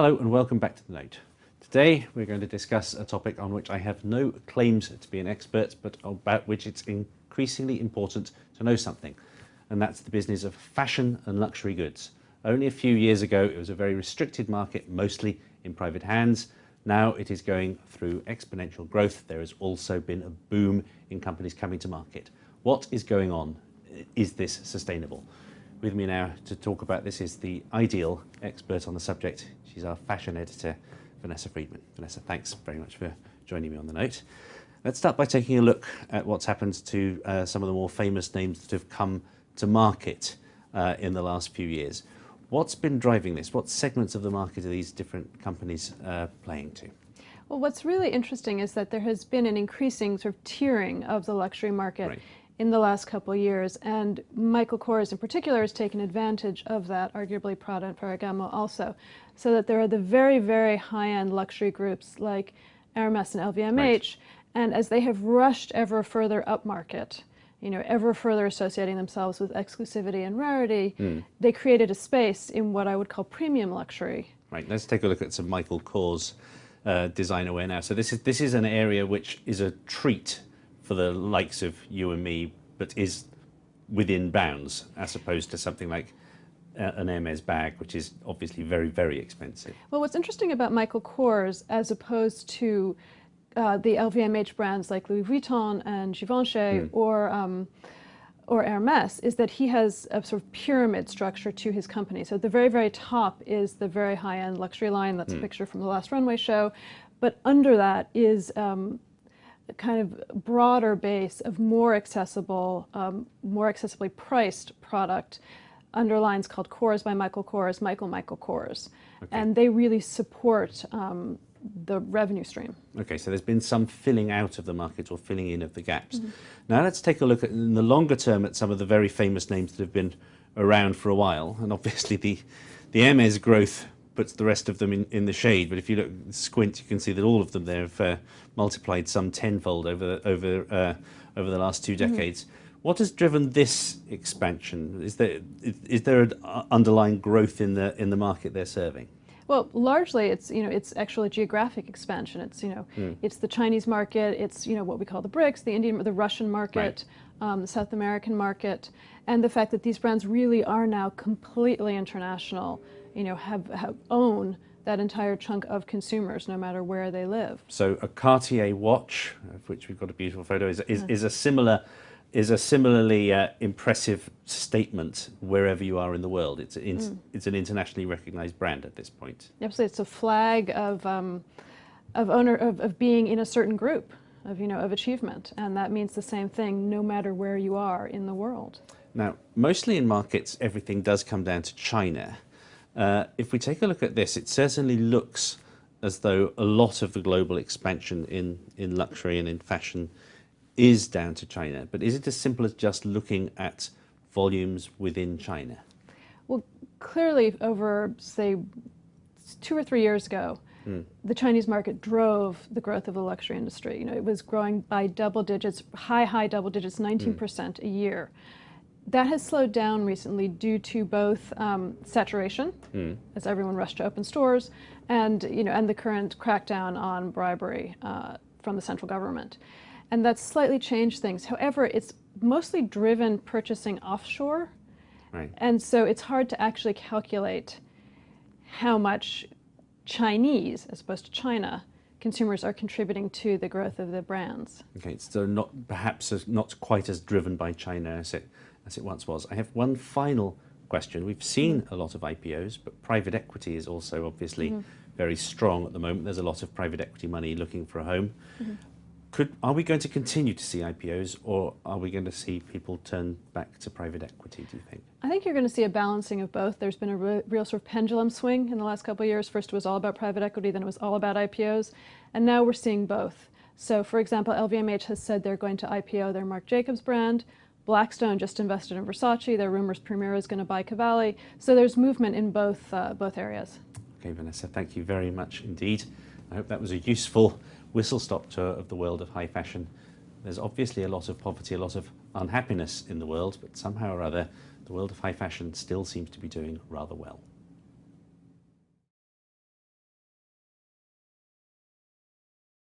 Hello and welcome back to The Note. Today we're going to discuss a topic on which I have no claims to be an expert, but about which it's increasingly important to know something, and that's the business of fashion and luxury goods. Only a few years ago it was a very restricted market, mostly in private hands. Now it is going through exponential growth. There has also been a boom in companies coming to market. What is going on? Is this sustainable? With me now to talk about this is the ideal expert on the subject. She's our fashion editor, Vanessa Friedman. Vanessa, thanks very much for joining me on The Note. Let's start by taking a look at what's happened to some of the more famous names that have come to market in the last few years. What's been driving this? What segments of the market are these different companies playing to? Well, what's really interesting is that there has been an increasing sort of tiering of the luxury market in the last couple of years, and Michael Kors in particular has taken advantage of that, arguably Prada and Ferragamo also, so that there are the very, very high-end luxury groups like Hermes and LVMH, and as they have rushed ever further upmarket, ever further associating themselves with exclusivity and rarity, they created a space in what I would call premium luxury. Right, let's take a look at some Michael Kors designer wear now. So this is an area which is a treat for the likes of you and me, but is within bounds, as opposed to something like an Hermes bag, which is obviously very, very expensive. Well, what's interesting about Michael Kors, as opposed to the LVMH brands like Louis Vuitton and Givenchy or Hermes, is that he has a sort of pyramid structure to his company. So at the very, very top is the very high-end luxury line. That's a picture from the last runway show. But under that is a kind of broader base of more accessibly priced product under lines called Kors by Michael Kors, Michael Kors. Okay. And they really support the revenue stream. Okay, so there's been some filling out of the market or filling in of the gaps. Now let's take a look at, in the longer term, at some of the very famous names that have been around for a while. And obviously the Hermes growth puts the rest of them in the shade, but if you look squint, you can see that all of them there have multiplied some tenfold over the last 2 decades. What has driven this expansion? Is there an underlying growth in the market they're serving? Well, largely it's actually geographic expansion. It's it's the Chinese market, it's what we call the BRICS, the Indian, the Russian market, the South American market, and the fact that these brands really are now completely international. Own that entire chunk of consumers, no matter where they live. So a Cartier watch, of which we've got a beautiful photo, is a similarly impressive statement wherever you are in the world. It's an internationally recognized brand at this point. Absolutely, it's a flag of being in a certain group of achievement, and that means the same thing no matter where you are in the world. Now, mostly in markets, everything does come down to China. If we take a look at this, it certainly looks as though a lot of the global expansion in luxury and in fashion is down to China. But is it as simple as just looking at volumes within China? Well, clearly over, say, 2 or 3 years ago, the Chinese market drove the growth of the luxury industry. It was growing by double digits, high double digits, 19% a year. That has slowed down recently due to both saturation, as everyone rushed to open stores, and the current crackdown on bribery from the central government, and that's slightly changed things. However, it's mostly driven purchasing offshore, and so it's hard to actually calculate how much Chinese, as opposed to China, consumers are contributing to the growth of the brands. Okay, so perhaps not quite as driven by China as it once was. I have one final question. We've seen a lot of IPOs, but private equity is also obviously very strong at the moment. There's a lot of private equity money looking for a home. Are we going to continue to see IPOs, or are we going to see people turn back to private equity, do you think? I think you're going to see a balancing of both. There's been a real sort of pendulum swing in the last couple of years. First it was all about private equity, then it was all about IPOs, and now we're seeing both. So for example, LVMH has said they're going to IPO their Marc Jacobs brand. Blackstone just invested in Versace. There are rumors Premier is going to buy Cavalli. So there's movement in both areas. Okay, Vanessa, thank you very much indeed. I hope that was a useful whistle-stop tour of the world of high fashion. There's obviously a lot of poverty, a lot of unhappiness in the world, but somehow or other, the world of high fashion still seems to be doing rather well.